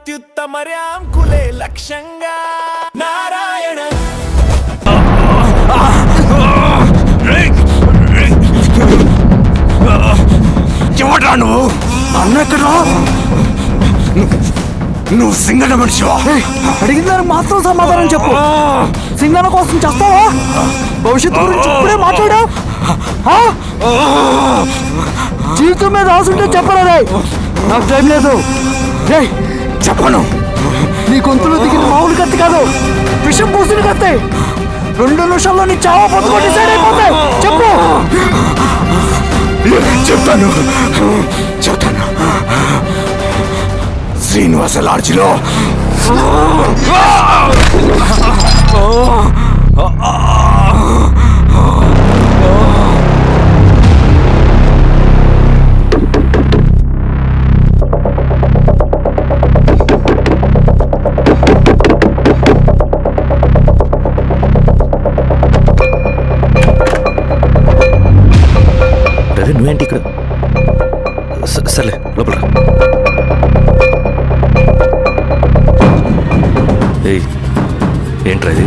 అత్యుత్తమర్యాం కులే లక్ష్యంగా నారాయణ ఎవడ్రా నువ్వు? అన్న ఎక్కడ్రా? నువ్వు సింగన మనిషివా? అడిగిన దానికి మాత్రం సమాధానం చెప్పు. సింగన కోసం చేస్తావా? భవిష్యత్తు గురించి ఇప్పుడే మాట్లాడా? జీవితం మీద రాసుంటే చెప్పరా? నాకు టైం లేదు. చెప్పను. నీ గొంతులో దిగిన మామూలు కత్తి కాదు, విషం పూసిన కత్తి. 2 నిమిషాల్లో నీ చావా పొద్దుకో డిసైడ్ అయిపోతాయి. చెప్పు. చెప్తాను. శ్రీనివాస లాడ్జిలో నువ్వేంటి ఇక్కడ? సర్లే లోపల. ఏయ్ ఏంట్రా ఇది?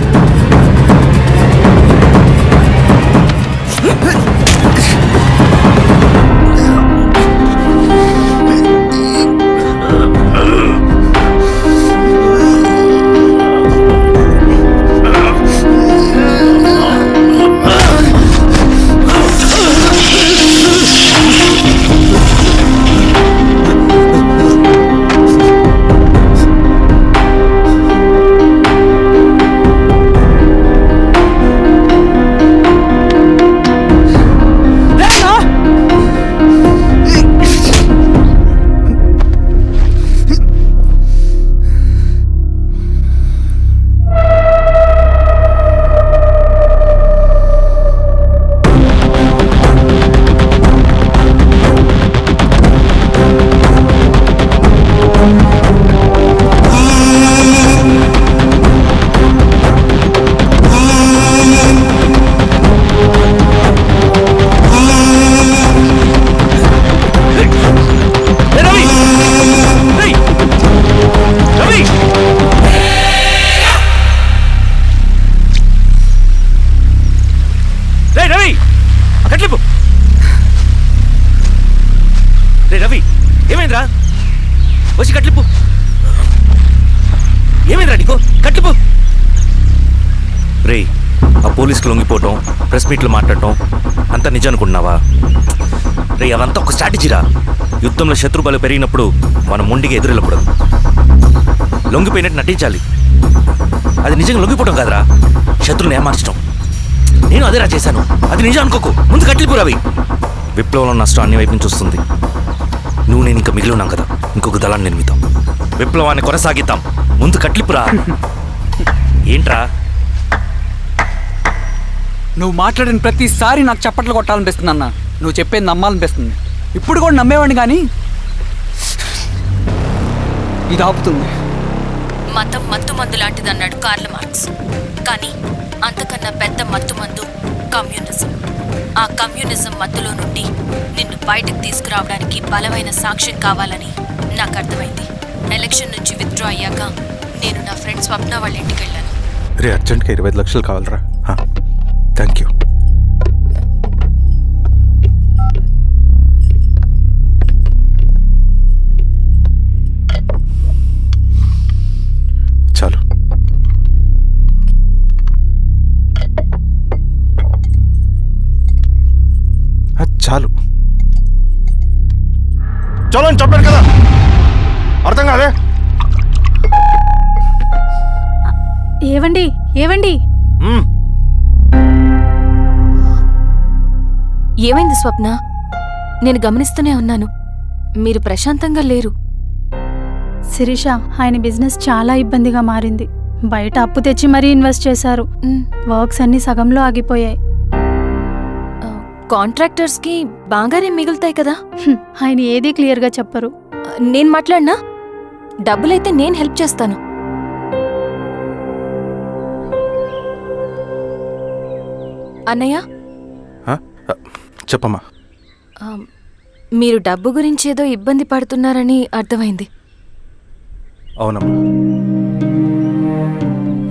రవి ఏమైందిరా? వచ్చి కట్లిప్పు. ఏమైందిరా నీకు? కట్లిప్పు. రే ఆ పోలీసుకి లొంగిపోవటం, ప్రెస్ మీట్లు మాట్లాడటం అంతా నిజం అనుకుంటున్నావా? రే అవంతా ఒక స్ట్రాటజీరా. యుద్ధంలో శత్రుబలు పెరిగినప్పుడు మనం మొండిగా ఎదురెళ్ళకూడదు, లొంగిపోయినట్టు నటించాలి. అది నిజంగా లొంగిపోవటం కాదురా, శత్రువుని ఏమార్చడం. నేను అదేరా చేశాను. అది నిజం అనుకోకు. ముందు కట్లిప్పు రవి. విప్లవంలో నష్టం అన్ని వైపు నుంచి వస్తుంది. నువ్వు నేను ఇంకా మిగిలి ఉన్నాం కదా, ఇంకొక దళాన్ని నిర్మితాం, విప్లవాన్ని కొనసాగిద్దాం. ముందు కట్లిప్పురా. ఏంట్రా నువ్వు మాట్లాడిన ప్రతిసారి నాకు చప్పట్లు కొట్టాలనిపిస్తుంది అన్న. నువ్వు చెప్పేది నమ్మాలనిపిస్తుంది. ఇప్పుడు కూడా నమ్మేవాడిని, కానీ ఇది ఆపుతుంది. మతం మత్తుమందు లాంటిదన్నాడు కార్ల్ మార్క్స్. కానీ అంతకన్నా పెద్ద మత్తుమందు కమ్యూనిజం. ఆ కమ్యూనిజం మత్తులో నుండి నిన్ను బయటకు తీసుకురావడానికి బలమైన సాక్ష్యం కావాలని నాకు అర్థమైంది. ఎలక్షన్ నుంచి విత్డ్రా అయ్యాక నేను నా ఫ్రెండ్ స్వప్న వాళ్ళ ఇంటికి వెళ్ళాను. రే అర్జెంట్గా 25 లక్షలు కావాలరా. Thank you. చాలు. చాలు. చలో అని చెప్పాను కదా, అర్థం కాదే? ఏవండి ఏవండి ఏమైంది స్వప్న? నేను గమనిస్తూనే ఉన్నాను, మీరు ప్రశాంతంగా లేరు. శిరీష, ఆయన బిజినెస్ చాలా ఇబ్బందిగా మారింది. బయట అప్పు తెచ్చి మరీ ఇన్వెస్ట్ చేశారు. వర్క్స్ అన్ని సగంలో ఆగిపోయాయి. కాంట్రాక్టర్స్కి బాగానే మిగులుతాయి కదా. ఆయన ఏదీ క్లియర్గా చెప్పరు. నేను మాట్లాడినా డబ్బులైతే నేను హెల్ప్ చేస్తాను. అన్నయ్య చెప్పమ్మా. మీరు డబ్బు గురించి ఏదో ఇబ్బంది పడుతున్నారని అర్థమైంది. అవునమ్మా.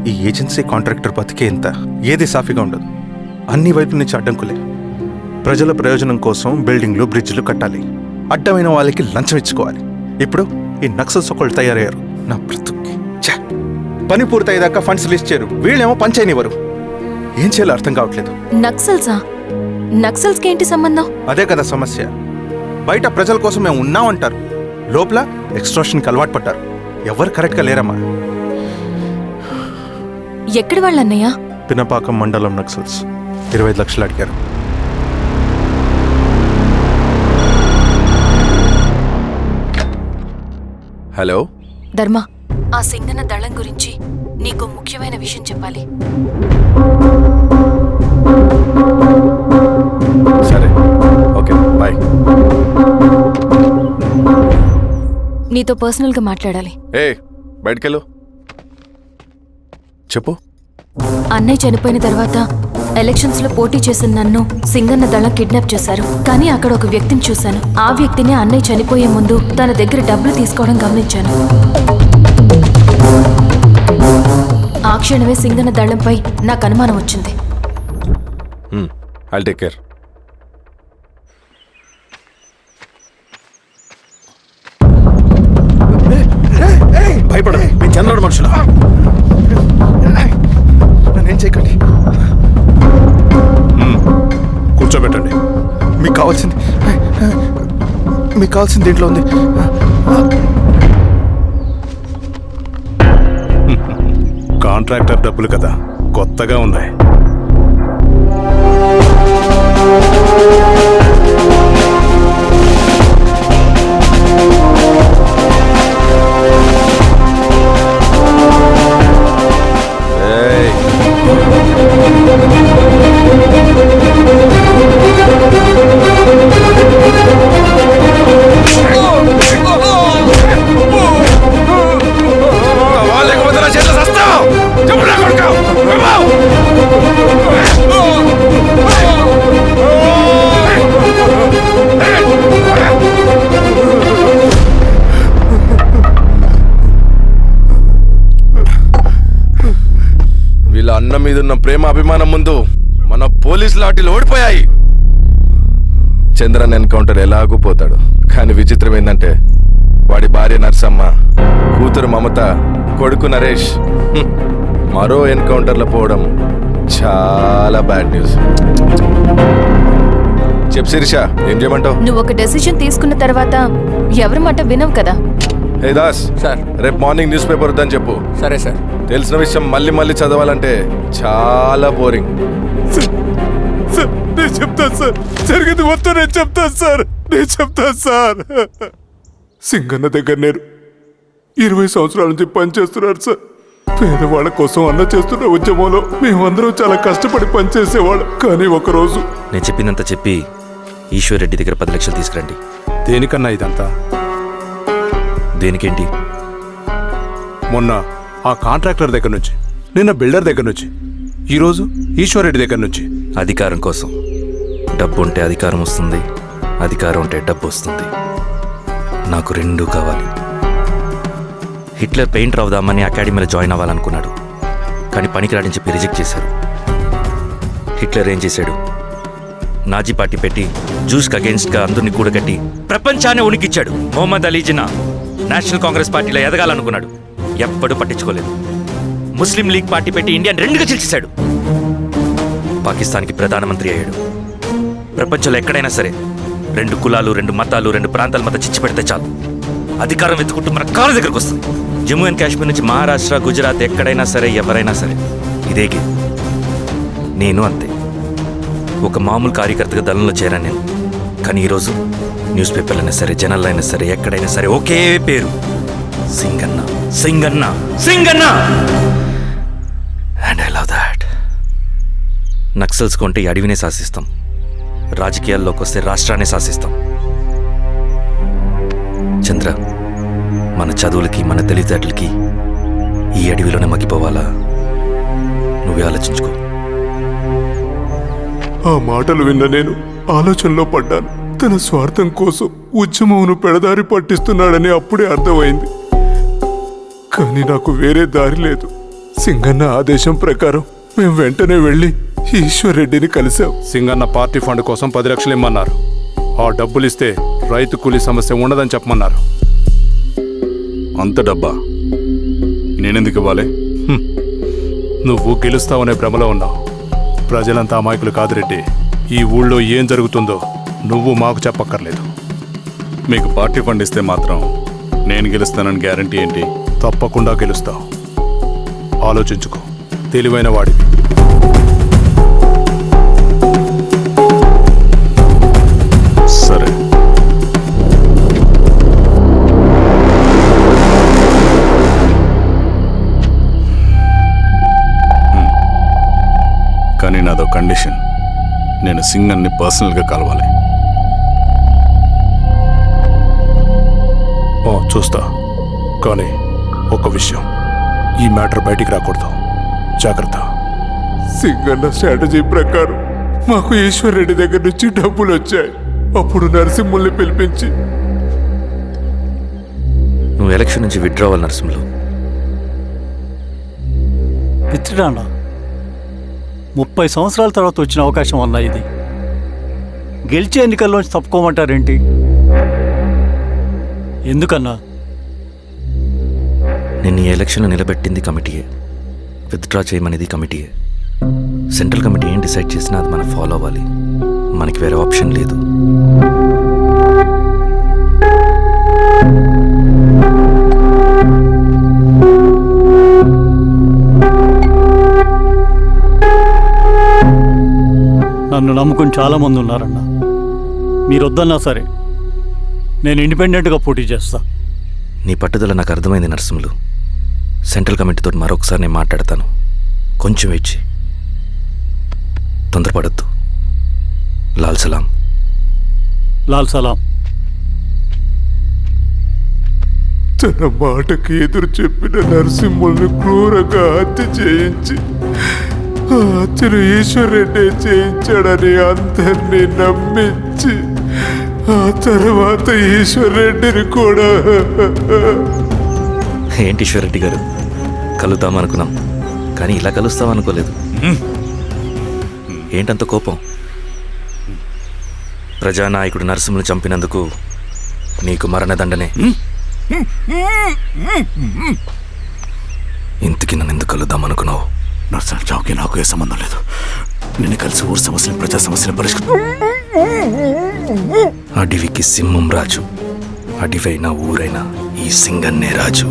ఈ ఏజెన్సీ కాంట్రాక్టర్ బతికే ఇంత ఏది సాఫీగా ఉండదు. అన్ని వైపుల నుంచి అడ్డంకులే. ప్రజల ప్రయోజనం కోసం బిల్డింగ్లు బ్రిడ్జ్లు కట్టాలి, అడ్డమైన వాళ్ళకి లంచం ఇచ్చుకోవాలి. ఇప్పుడు ఈ నక్సల్స్ ఒకళ్ళు తయారయ్యారు. నా బ్రతుక్కి ఛే! పని పూర్తయ్యేదాకా ఫండ్స్ లిస్ట్ చేయరు, వీళ్ళేమో పంచాయనివ్వరు. ఏం చేయాలో అర్థం కావట్లేదు. నక్సల్స్కి ఏంటి సంబంధం? అదే కదా సమస్య. బయట ప్రజల కోసం మేము ఉన్నామంటారు, లోపల ఎక్స్ట్రాషన్కి అలవాటు పడ్డారు. ఎవరు కరెక్ట్గా లేరమ్మా. ఎక్కడి వాళ్ళన్నయ్యా? పినపాకం మండలం నక్సల్స్ 25 లక్షలు అడిగారు. హలో ధర్మ, ఆ సింగన్న దళం గురించి నీకు ముఖ్యమైన విషయం చెప్పాలి. సరే, ఓకే, బాయ్. నీతో పర్సనల్గా మాట్లాడాలి. బయటకెళ్ళు. చెప్పు. అన్నయ్య చనిపోయిన తర్వాత ఎలక్షన్స్ లో పోటీ చేసిన నన్ను సింగన్న దళం కిడ్నాప్ చేశారు. కానీ అక్కడ ఒక వ్యక్తిని చూశాను. ఆ వ్యక్తిని అన్నయ్య చనిపోయే ముందు తన దగ్గర డబ్బులు తీసుకోవడం గమనించాను. ఆ క్షణమే సింగన్న దళంపై నాకు అనుమానం వచ్చింది. I'll take care. భయపడదు, మీ చంద్రుడు మనుషులు. నన్నేం చేయకండి. కూర్చోబెట్టండి. మీకు కావాల్సింది దీంట్లో ఉంది. కాంట్రాక్టర్ డబ్బులు కదా, కొత్తగా ఉన్నాయి. వీళ్ళ అన్న మీదున్న ప్రేమ అభిమానం ముందు మన పోలీస్ లాఠీలు ఓడిపోయాయి. చంద్రన్ ఎన్కౌంటర్ ఎలాగూ పోతాడు. కానీ విచిత్రం ఏంటంటే వాడి భార్య నర్సమ్మ, కూతురు మమత, కొడుకు నరేష్ మరో ఎన్కౌంటర్లో పోవడం చాలా బ్యాడ్ న్యూస్. చెప్పు శిరీష, ఏం చేయమంటావు? నువ్వు ఒక డెసిషన్ తీసుకున్న తర్వాత ఎవరి మాట వినవు కదా. హే దాస్ సార్, రేపు మార్నింగ్ న్యూస్ పేపర్ వద్దని చెప్పు. సరే సార్. తెలిసిన విషయం మళ్ళీ మళ్ళీ చదవాలంటే చాలా బోరింగ్. నేను చెప్తాను సార్, జరిగింది మొత్తం నేను చెప్తాను సార్. సింగన్న దగ్గర నేను 20 సంవత్సరాల నుంచి పనిచేస్తున్నారు సార్. పేదవాళ్ళ కోసం అన్న చేస్తున్న ఉద్యమంలో మేమందరం చాలా కష్టపడి పనిచేసేవాళ్ళం. కానీ ఒకరోజు నేను చెప్పినంత చెప్పి ఈశ్వర్ రెడ్డి దగ్గర 10 లక్షలు తీసుకురండి. దేనికన్నా ఇదంతా? దేనికేంటి? మొన్న ఆ కాంట్రాక్టర్ దగ్గర నుంచి, నిన్న బిల్డర్ దగ్గర నుంచి, ఈరోజు ఈశ్వర్ రెడ్డి దగ్గర నుంచి. అధికారం కోసం. డబ్బు ఉంటే అధికారం వస్తుంది, అధికారం ఉంటే డబ్బు వస్తుంది. నాకు రెండూ కావాలి. హిట్లర్ పెయింటర్ అవుదామని అకాడమీలో జాయిన్ అవ్వాలనుకున్నాడు, కానీ పనికిరాడని చెప్పి రిజెక్ట్ చేశారు. హిట్లర్ ఏం చేశాడు? నాజీ పార్టీ పెట్టి జూస్కి అగేన్స్ట్గా అందరినీ కూడగట్టి ప్రపంచాన్ని ఉనికిచ్చాడు. మొహమ్మద్ అలీ జిన్నా నేషనల్ కాంగ్రెస్ పార్టీలో ఎదగాలనుకున్నాడు, ఎప్పుడూ పట్టించుకోలేదు. ముస్లిం లీగ్ పార్టీ పెట్టి ఇండియాని రెండుగా చీల్చేశాడు. పాకిస్తాన్కి ప్రధానమంత్రి అయ్యాడు. ప్రపంచంలో ఎక్కడైనా సరే 2 కులాలు, 2 మతాలు, 2 ప్రాంతాల మధ్య చిచ్చు పెడితే చాలు, అధికారం వెతుకుంటూ మన కాళ్ళ దగ్గరకు వస్తుంది. జమ్మూ అండ్ కాశ్మీర్ నుంచి మహారాష్ట్ర, గుజరాత్ ఎక్కడైనా సరే, ఎవరైనా సరే ఇదే గేమ్. నేను అంతే. ఒక మామూలు కార్యకర్తగా దళంలో చేరాను నేను. కానీ ఈరోజు న్యూస్ పేపర్లైనా సరే, జనాల్లో అయినా సరే, ఎక్కడైనా సరే ఒకే పేరు, Singanna, Singanna, Singanna. And I love that. Naxals కొంటే ఈ అడవినే శాసిస్తాం, రాజకీయాల్లోకి వస్తే రాష్ట్రాన్ని శాసిస్తాం. చంద్ర, మన చదువులకి, మన తెలివితేటలకి ఈ అడవిలోనే మగ్గిపోవాలా? నువ్వే ఆలోచించుకో. ఆ మాటలు విన్న నేను ఆలోచనలో పడ్డాను. తన స్వార్థం కోసం ఉద్యమమును పెడదారి పట్టిస్తున్నాడని అప్పుడే అర్థమైంది. కానీ నాకు వేరే దారి లేదు. సింగన్న ఆదేశం ప్రకారం మేము వెంటనే వెళ్ళి ఈశ్వర్ రెడ్డిని కలిసాం. సింగన్న పార్టీ ఫండ్ కోసం 10 లక్షలు ఇమ్మన్నారు. ఆ డబ్బులు ఇస్తే రైతు కూలీ సమస్య ఉండదని చెప్పమన్నారు. అంత డబ్బా నేనెందుకు ఇవ్వాలి? నువ్వు గెలుస్తావనే భ్రమలో ఉన్నావు. ప్రజలంతా అమాయకులు కాదు రెడ్డి. ఈ ఊళ్ళో ఏం జరుగుతుందో నువ్వు మాకు చెప్పక్కర్లేదు. మీకు పార్టీ ఫండ్ ఇస్తే మాత్రం నేను గెలుస్తానని గ్యారంటీ ఏంటి? తప్పకుండా గెలుస్తావు. ఆలోచించుకో, తెలివైన వాడివి. సరే, కానీ నాదో కండిషన్. నేను సింగన్ని పర్సనల్గా కలవాలి. చూస్తా, కానీ ఒక విషయం, ఈ మ్యాటర్ బయటికి రాకూడదు. జాగ్రత్త. సింగన్న స్ట్రాటజీ ప్రకారం మాకు ఈశ్వర్ రెడ్డి దగ్గర నుంచి డబ్బులు వచ్చాయి. అప్పుడు నరసింహుల్ని పిలిపించి, నువ్వు ఎలక్షన్ నుంచి విత్డ్రా అవ్వాలి నరసింహులు. విత్డ్రానా? 30 సంవత్సరాల తర్వాత వచ్చిన అవకాశం అన్నా ఇది. గెలిచే ఎన్నికల్లోంచి తప్పుకోమంటారేంటి? ఎందుకన్నా? నిన్ను ఈ ఎలక్షన్లో నిలబెట్టింది కమిటీయే, విత్డ్రా చేయమనేది కమిటీయే. సెంట్రల్ కమిటీ ఏం డిసైడ్ చేసినా అది మనం ఫాలో అవ్వాలి. మనకి వేరే ఆప్షన్ లేదు. నన్ను నమ్ముకుని చాలామంది ఉన్నారన్నా. మీరు వద్దన్నా సరే నేను ఇండిపెండెంట్గా పోటీ చేస్తా. నీ పట్టుదల నాకు అర్థమైంది నరసింహులు. సెంట్రల్ కమిటీతో మరొకసారి నేను మాట్లాడతాను. కొంచెం వెయిట్ చేయి, తొందరపడద్దు. లాల్ సలాం. లాల్ సలాం. తన మాటకి ఎదురు చెప్పిన నరసింహుల్ని క్రూరంగా హత్య చేయించి ఆ హత్యను ఈశ్వర్ రెడ్డి చేయించాడని అందరినీ నమ్మించి ఆ తర్వాత ఈశ్వర్ రెడ్డిని కూడా. ఏంటి ఈశ్వరరెడ్డి గారు, కలుద్దామనుకున్నాం కానీ ఇలా కలుస్తామనుకోలేదు. ఏంటంత కోపం? ప్రజానాయకుడు నరసింహులు చంపినందుకు నీకు మరణదండనే. ఇంతకీ నన్ను ఎందుకు కలుద్దామనుకున్నావు? నర్సన్ చావుకి నాకు ఏ సంబంధం లేదు. నిన్ను కలిసి ఊరు సమస్యలు, ప్రజా సమస్యలు పరిష్కరించు. అడవికి సింహం రాజు, అడివైనా ఊరైనా ఈ సింగన్నే రాజు.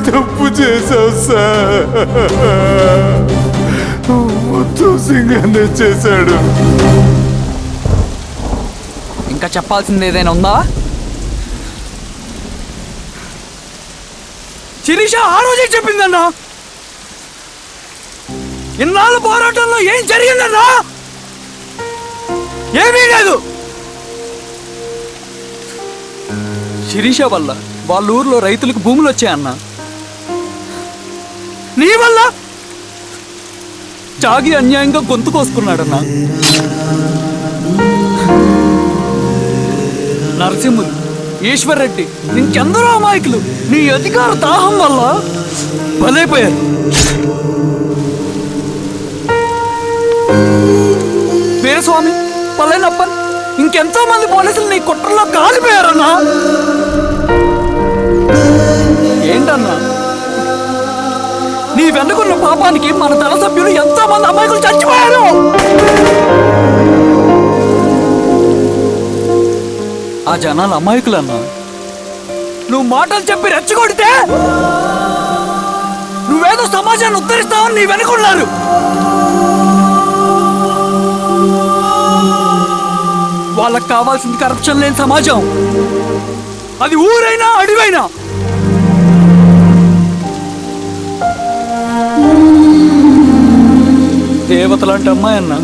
తప్పు చేశావు సార్. మొత్తం సింగన్నే చేశాడు. ఇంకా చెప్పాల్సింది ఏదైనా ఉందా? శిరీష ఆ రోజే చెప్పిందన్నా. ఇన్నాళ్ళ పోరాటంలో ఏం జరిగిందన్నా? ఏమీ లేదు. శిరీష వల్ల వాళ్ళ ఊర్లో రైతులకు భూములు వచ్చాయన్నా. నీ వల్ల చాగి అన్యాయంగా గొంతు కోసుకున్నాడన్నా. నరసింహులు, ఈశ్వర్ రెడ్డి, ఇంకెందరో అమాయకులు నీ అధికార దాహం వల్ల బలైపోయారు. వీరస్వామి, పల్లెనప్పన్, ఇంకెంతో మంది పోలీసులు నీ కుట్రలో కాలిపోయారన్నా. ఏంటన్నా, నీ వెనుకున్న పాపానికి మన దళ సభ్యులు ఎంతో మంది అమాయకులు చచ్చిపోయారు. ఆ జనాలు అమాయకులన్నా. నువ్వు మాటలు చెప్పి రెచ్చగొడితే నువ్వేదో సమాజాన్ని ఉద్ధరిస్తావని నీ వెనుకున్నారు. వాళ్ళకి కావాల్సింది కరప్షన్ లేని సమాజం. అది ఊరైనా అడివైనా. దేవతలాంటి అమ్మాయి అన్నా.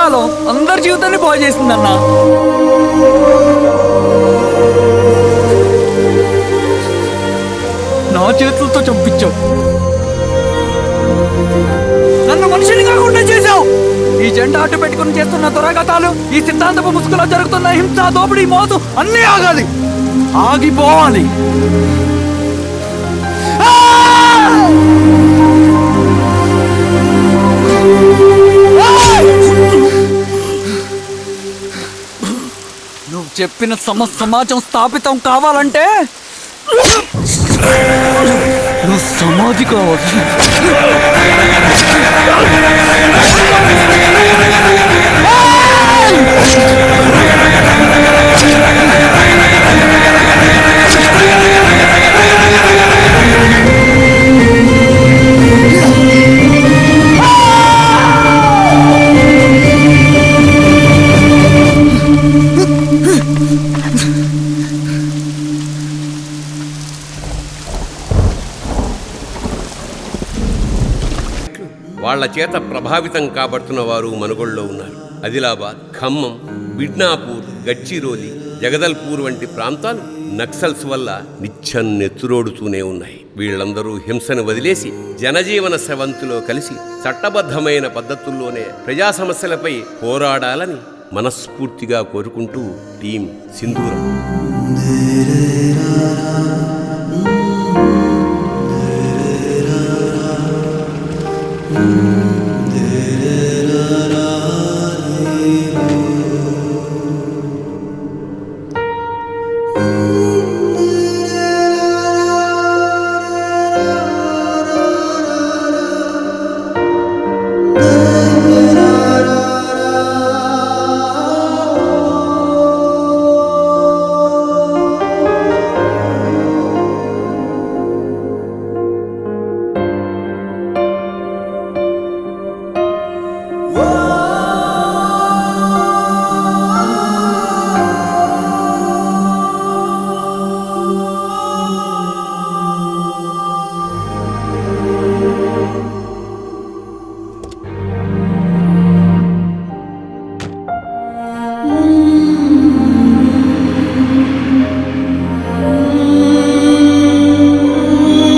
కాలం అందరి జీవితాన్ని బాగు చేసిందన్నా. నా చేతులతో చంపించావు, నన్ను మనిషిని కాకుండా చేశావు. ఈ జెండా అడ్డు పెట్టుకుని చేస్తున్న దురాఘాతాలు, ఈ సిద్ధాంతపు ముసుగులో జరుగుతున్న హింస, దోపిడీ, మోసం అన్నీ ఆగాలి, ఆగిపోవాలి. నువ్వు చెప్పిన సమాజం స్థాపితం కావాలంటే నువ్వు సమాధి కావాలి. వాళ్ల చేత ప్రభావితం కాబడుతున్న వారు మనుగోడులో ఉన్నారు. ఆదిలాబాద్, ఖమ్మం, బిడ్నాపూర్, గడ్చిరోలి, జగదల్పూర్ వంటి ప్రాంతాలు నక్సల్స్ వల్ల నిత్యం నెత్తురోడుతూనే ఉన్నాయి. వీళ్ళందరూ హింసను వదిలేసి జనజీవన స్రవంతిలో కలిసి చట్టబద్ధమైన పద్ధతుల్లోనే ప్రజా సమస్యలపై పోరాడాలని మనస్ఫూర్తిగా కోరుకుంటూ టీం సింధూరం.